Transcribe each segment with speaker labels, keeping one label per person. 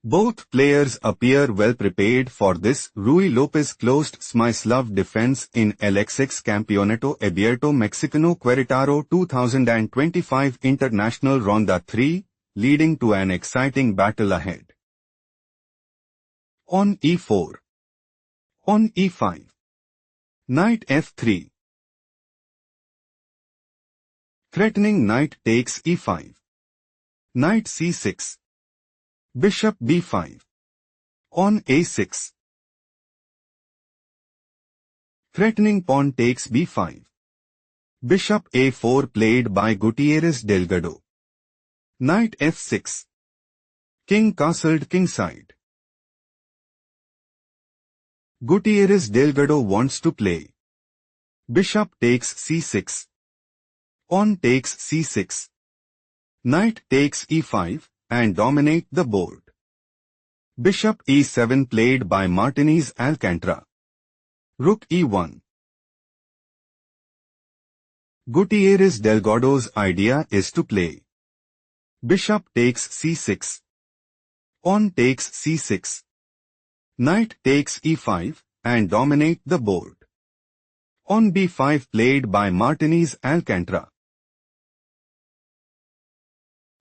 Speaker 1: Both players appear well prepared for this. Ruy Lopez closed Smyslov defense in LX6 Campeonato Abierto Mexicano Querétaro 2025 International Ronda 3, leading to an exciting battle ahead. On e4. On e5. Knight f3. Threatening knight takes e5. Knight c6. Bishop b5. On a6. Threatening pawn takes b5. Bishop a4 played by Gutierrez Delgado. Knight f6. King castled kingside. Gutierrez Delgado wants to play. Bishop takes c6. Pawn takes c6. Knight takes e5 and dominate the board. Bishop e7 played by Martinez Alcantara. Rook e1. Gutierrez Delgado's idea is to play. Bishop takes c6. Pawn takes c6. Knight takes e5 and dominate the board. On b5 played by Martinez Alcantara.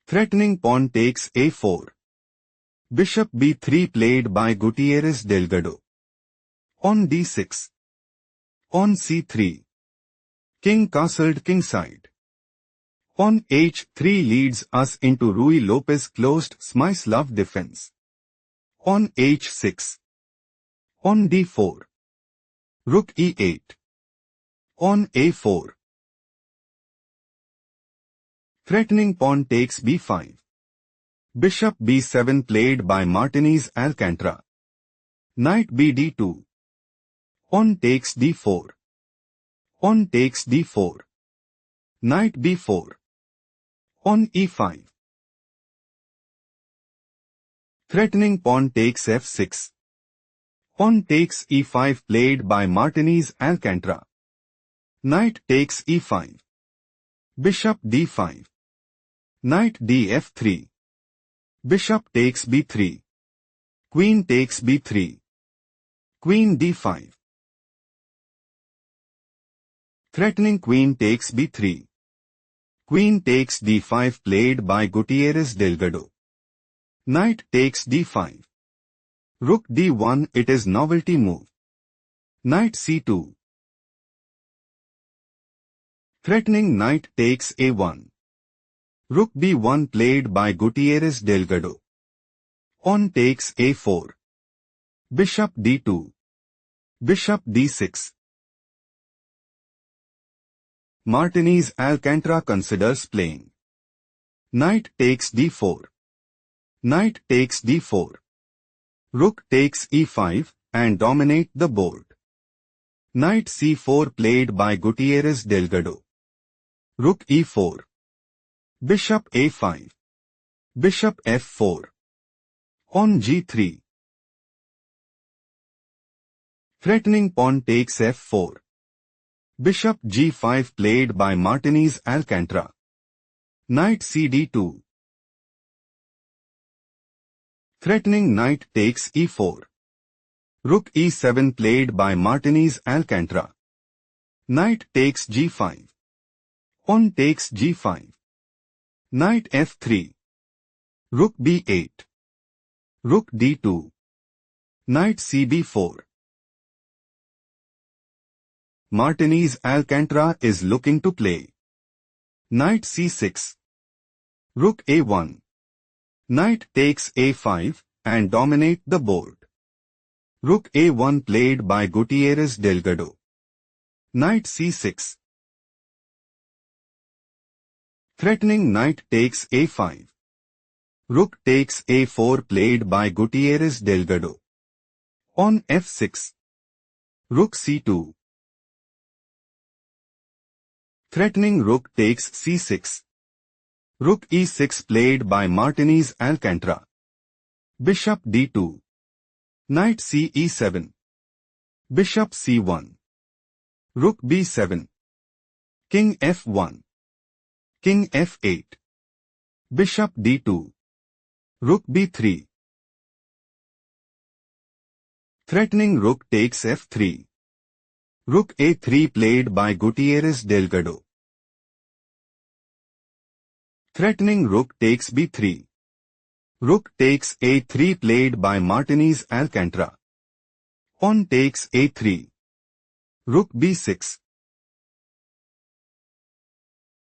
Speaker 1: Threatening pawn takes a4. Bishop b3 played by Gutierrez Delgado. On d6. On c3. King castled kingside. On h3 leads us into Ruy Lopez closed Smyslov defense. On h6. On d4. Rook e8. On a4. Threatening pawn takes b5. Bishop b7 played by Martinez Alcantara. Knight bd2. Pawn takes d4. Pawn takes d4. Knight b4. On e5. Threatening pawn takes f6. Pawn takes e5 played by Martinez Alcantara. Knight takes e5. Bishop d5. Knight df3. Bishop takes b3. Queen takes b3. Queen d5. Threatening queen takes b3. Queen takes d5 played by Gutierrez Delgado. Knight takes d5. Rook d1 it is novelty move. Knight c2. Threatening knight takes a1. Rook b1 played by Gutierrez Delgado. Pawn takes a4. Bishop d2. Bishop d6. Martinez Alcantara considers playing. Knight takes d4. Knight takes d4. Rook takes e5 and dominate the board. Knight c4 played by Gutierrez Delgado. Rook e4. Bishop a5. Bishop f4. On g3. Threatening pawn takes f4. Bishop g5 played by Martinez Alcantara. Knight cd2. Threatening knight takes e4. Rook e7 played by Martinez Alcantara. Knight takes g5. Pawn takes g5. Knight f3. Rook b8. Rook d2. Knight cb4. Martinez Alcantara is looking to play. Knight c6. Rook a1. Knight takes a5 and dominate the board. Rook a1 played by Gutierrez Delgado. Knight c6. Threatening knight takes a5. Rook takes a4 played by Gutierrez Delgado. On f6. Rook c2. Threatening rook takes c6. Rook e6 played by Martinez Alcantara. Bishop d2. Knight ce7. Bishop c1. Rook b7. King f1. King f8. Bishop d2. Rook b3. Threatening rook takes f3. Rook a3 played by Gutierrez Delgado. Threatening rook takes b3. Rook takes a3 played by Martinez Alcantara. Pawn takes a3. Rook b6.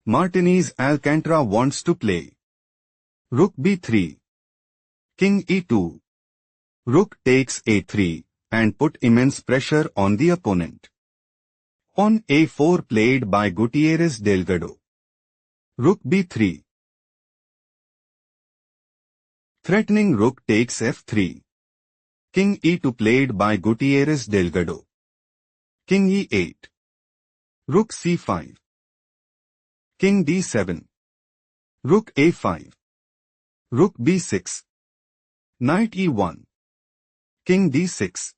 Speaker 1: Martinez Alcantara wants to play. Rook b3. King e2. Rook takes a3 and put immense pressure on the opponent. Pawn a4 played by Gutierrez Delgado. Rook b3. Threatening rook takes f3. King e2 played by Gutierrez Delgado. King e8. Rook c5. King d7. Rook a5. Rook b6. Knight e1. King d6.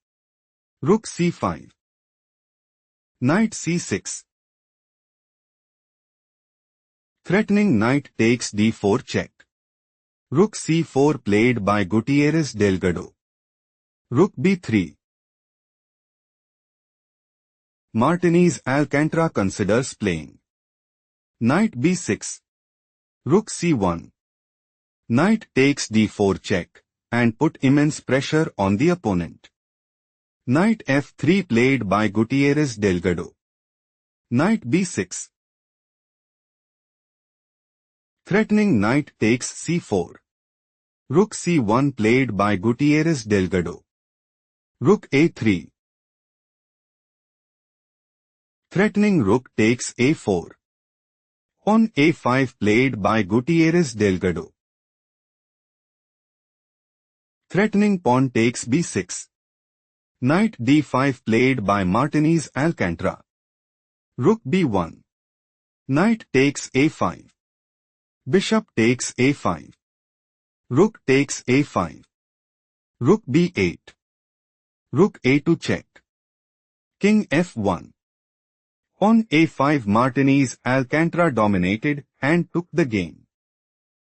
Speaker 1: Rook c5. Knight c6. Threatening knight takes d4 check. Rook c4 played by Gutierrez Delgado. Rook b3. Martinez Alcantara considers playing. Knight b6. Rook c1. Knight takes d4 check and put immense pressure on the opponent. Knight f3 played by Gutierrez Delgado. Knight b6. Threatening knight takes c4. Rook c1 played by Gutierrez Delgado. Rook a3. Threatening rook takes a4. Pawn a5 played by Gutierrez Delgado. Threatening pawn takes b6. Knight d5 played by Martinez Alcantara. Rook b1. Knight takes a5. Bishop takes a5. Rook takes a5. Rook b8. Rook a2 check. King f1. Pawn a5. Martinez Alcantara dominated and took the game.